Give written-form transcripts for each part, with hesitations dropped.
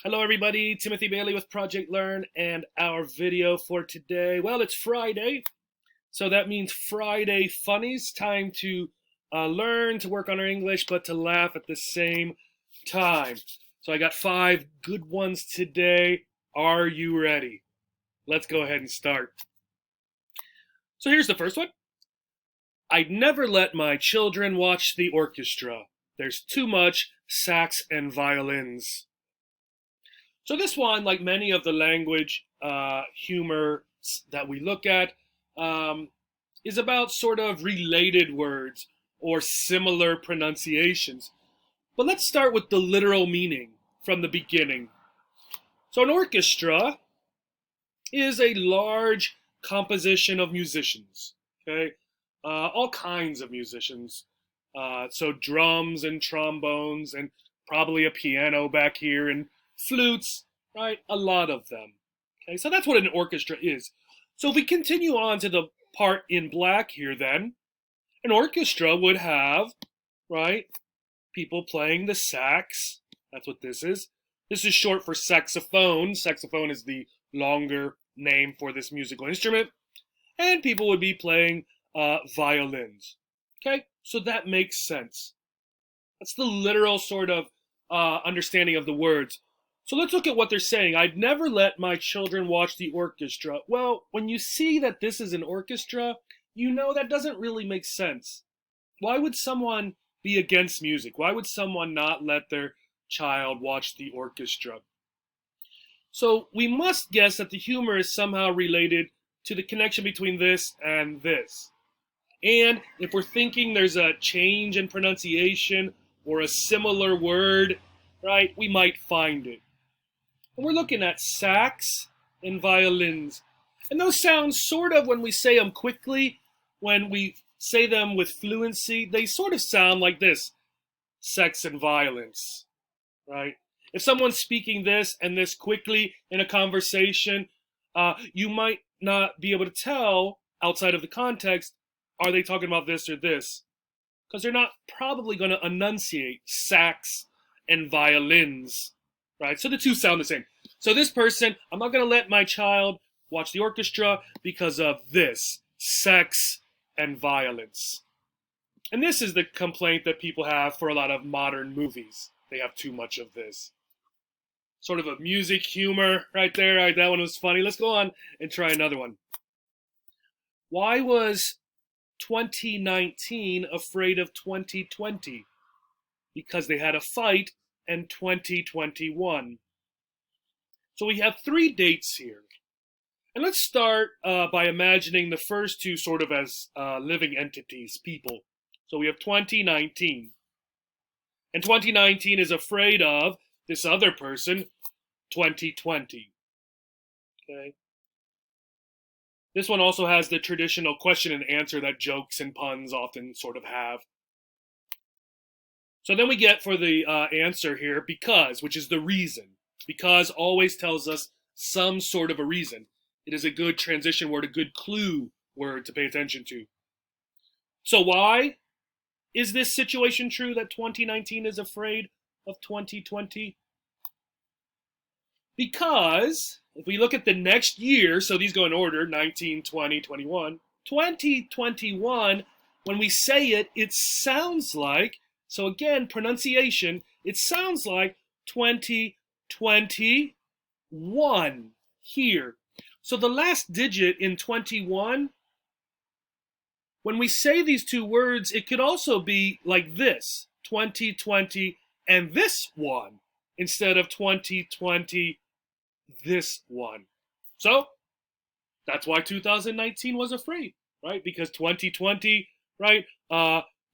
Hello everybody, Timothy Bailey with Project Learn, and our video for today, well, it's Friday, so that means Friday Funnies, time to learn, to work on our English, but to laugh at the same time. So I got 5 good ones today. Are you ready? Let's go ahead and start. So here's the first one. I'd never let my children watch the orchestra. There's too much sax and violins. So this one, like many of the language humor that we look at, is about sort of related words or similar pronunciations. But let's start with the literal meaning from the beginning. So an orchestra is a large composition of musicians, okay? All kinds of musicians. So drums and trombones and probably a piano back here and flutes, right? A lot of them. Okay, so that's what an orchestra is. So if we continue on to the part in black here, then an orchestra would have, right, people playing the sax. That's what this is. This is short for saxophone. Saxophone is the longer name for this musical instrument. And people would be playing violins. Okay, so that makes sense. That's the literal sort of understanding of the words. So let's look at what they're saying. I'd never let my children watch the orchestra. Well, when you see that this is an orchestra, you know that doesn't really make sense. Why would someone be against music? Why would someone not let their child watch the orchestra? So we must guess that the humor is somehow related to the connection between this and this. And if we're thinking there's a change in pronunciation or a similar word, right, we might find it. And we're looking at sax and violins. And those sound sort of, when we say them quickly, when we say them with fluency, they sort of sound like this: sex and violence, right? If someone's speaking this and this quickly in a conversation, you might not be able to tell outside of the context, are they talking about this or this? Because they're not probably going to enunciate sax and violins, right? So the two sound the same. So this person, I'm not going to let my child watch the orchestra because of this: sex and violence. And this is the complaint that people have for a lot of modern movies. They have too much of this. Sort of a music humor right there. Right, that one was funny. Let's go on and try another one. Why was 2019 afraid of 2020? Because they had a fight in 2021. So we have 3 dates here. And let's start by imagining the first two sort of as living entities, people. So we have 2019. And 2019 is afraid of this other person, 2020. Okay. This one also has the traditional question and answer that jokes and puns often sort of have. So then we get for the answer here, because, which is the reason. Because always tells us some sort of a reason. It is a good transition word, a good clue word to pay attention to. So why is this situation true that 2019 is afraid of 2020? Because if we look at the next year, so these go in order, 19, 20, 21, 2021, when we say it, it sounds like, so again, pronunciation, it sounds like 2021 here. So the last digit in 21, when we say these two words, it could also be like this: 2020 and this one, instead of 2020, this one. So that's why 2019 was afraid, right? Because 2020, right,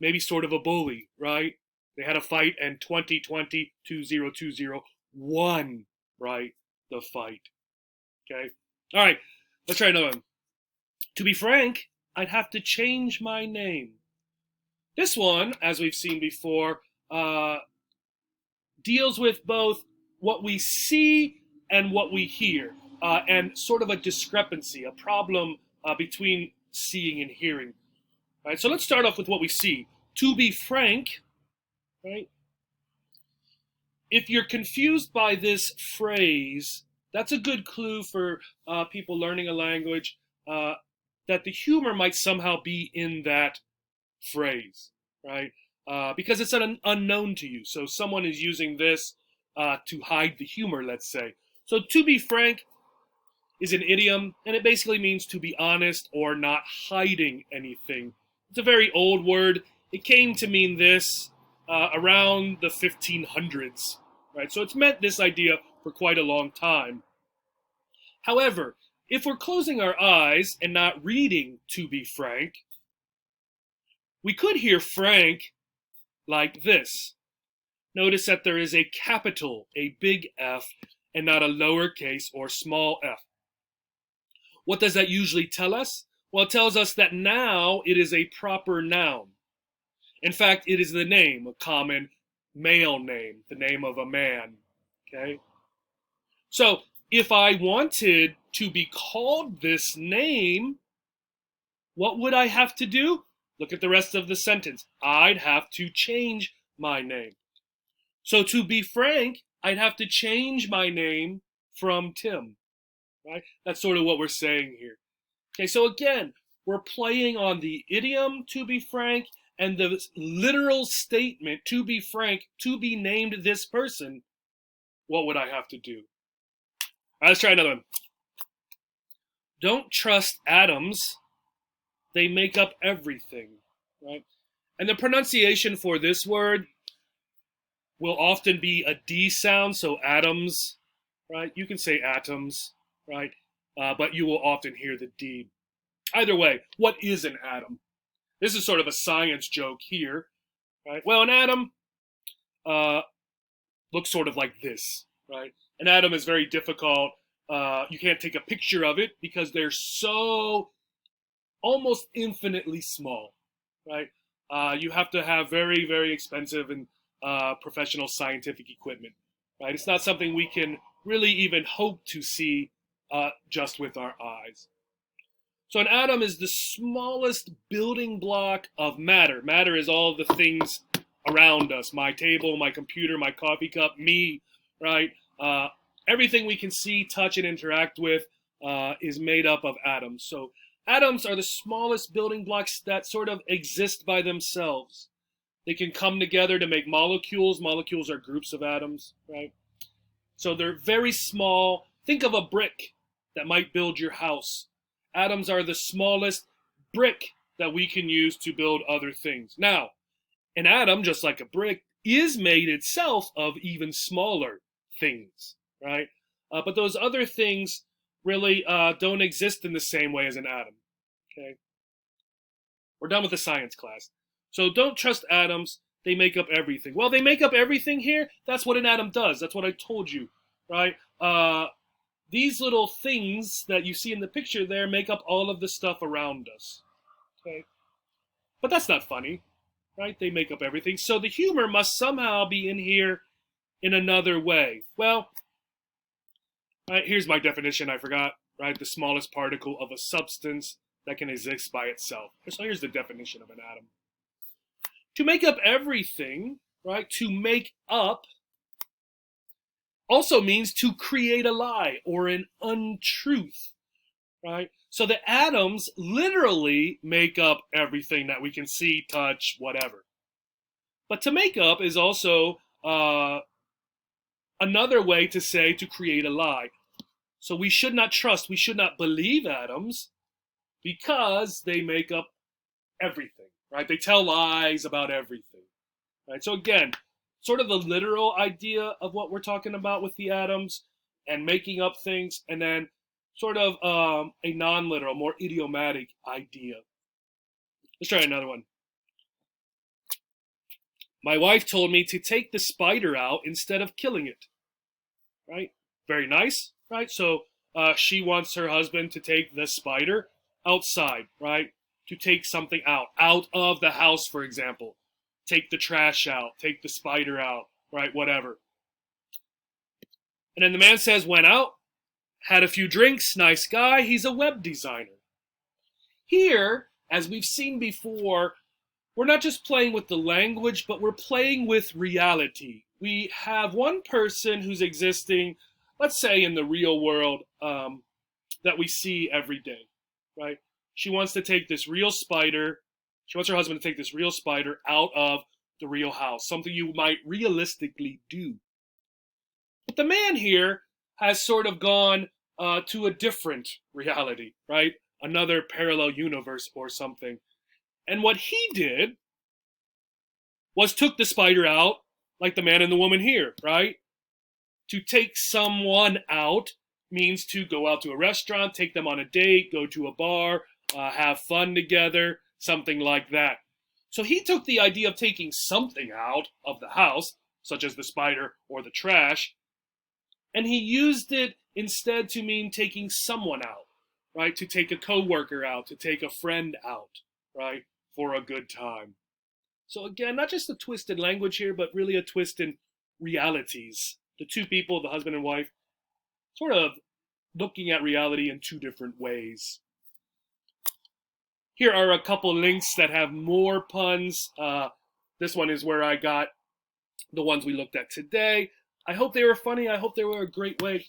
maybe sort of a bully, right? They had a fight, and 2020, 2020, won, right, the fight. Okay? All right, let's try another one. To be frank, I'd have to change my name. This one, as we've seen before, deals with both what we see and what we hear, and sort of a discrepancy, a problem between seeing and hearing. All right, so let's start off with what we see. To be frank, right? if you're confused by this phrase, that's a good clue for people learning a language, that the humor might somehow be in that phrase, right? Because it's an unknown to you. So someone is using this to hide the humor, let's say. So to be frank is an idiom, and it basically means to be honest or not hiding anything. It's a very old word. It came to mean this around the 1500s, right? So it's meant this idea for quite a long time. However, if we're closing our eyes and not reading to be frank, we could hear frank like this. Notice that there is a capital, a big F, and not a lowercase or small f. What does that usually tell us? Well, it tells us that now it is a proper noun. In fact, it is the name, a common male name, the name of a man. Okay? So if I wanted to be called this name, what would I have to do? Look at the rest of the sentence. I'd have to change my name. So to be frank, I'd have to change my name from Tim. Right? That's sort of what we're saying here. Okay, so again, we're playing on the idiom to be frank and the literal statement to be frank, to be named this person. What would I have to do? All right, let's try another one. Don't trust atoms. They make up everything. Right? And the pronunciation for this word will often be a D sound, so atoms, right? You can say atoms, right? But you will often hear the D. Either way, what is an atom? This is sort of a science joke here, right? Well, an atom looks sort of like this, right? An atom is very difficult. You can't take a picture of it because they're so almost infinitely small, right? You have to have very, very expensive and professional scientific equipment, right? It's not something we can really even hope to see just with our eyes. So an atom is the smallest building block of matter. Matter is all the things around us, my table, my computer, my coffee cup, me, right? Everything we can see, touch, and interact with is made up of atoms. So atoms are the smallest building blocks that sort of exist by themselves. They can come together to make molecules. Molecules are groups of atoms, right? So they're very small. Think of a brick that might build your house. Atoms are the smallest brick that we can use to build other things. Now, an atom, just like a brick, is made itself of even smaller things, right? But those other things really don't exist in the same way as an atom, okay? We're done with the science class. So don't trust atoms. They make up everything. Well, they make up everything here. That's what an atom does. That's what I told you, right? These little things that you see in the picture there make up all of the stuff around us, okay? But that's not funny, right? They make up everything. So the humor must somehow be in here in another way. Well, right, here's my definition. I forgot, right? The smallest particle of a substance that can exist by itself. So here's the definition of an atom. To make up everything, right? To make up also means to create a lie or an untruth, right? So the atoms literally make up everything that we can see, touch, whatever. But to make up is also another way to say to create a lie. So we should not trust, we should not believe atoms because they make up everything, right? They tell lies about everything, right? So again, sort of the literal idea of what we're talking about with the atoms and making up things, and then sort of a non-literal, more idiomatic idea. Let's try another one. My wife told me to take the spider out instead of killing it, right? Very nice, right? So she wants her husband to take the spider outside, right? To take something out of the house, for example. Take the trash out, take the spider out, right? Whatever. And then the man says, went out, had a few drinks, nice guy, he's a web designer. Here, as we've seen before, we're not just playing with the language, but we're playing with reality. we have one person who's existing, let's say in the real world, that we see every day, right? She wants to take this real spider, she wants her husband to take this real spider out of the real house, something you might realistically do. But the man here has sort of gone to a different reality, right? Another parallel universe or something. And what he did was took the spider out like the man and the woman here, right? To take someone out means to go out to a restaurant, take them on a date, go to a bar, have fun together, something like that. So he took the idea of taking something out of the house, such as the spider or the trash, and he used it instead to mean taking someone out, right? To take a coworker out, to take a friend out, right? For a good time. So again, not just a twist in language here, but really a twist in realities. The two people, the husband and wife, sort of looking at reality in two different ways. Here are a couple links that have more puns. This one is where I got the ones we looked at today. I hope they were funny. I hope they were a great way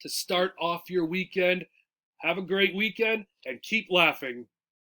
to start off your weekend. Have a great weekend and keep laughing.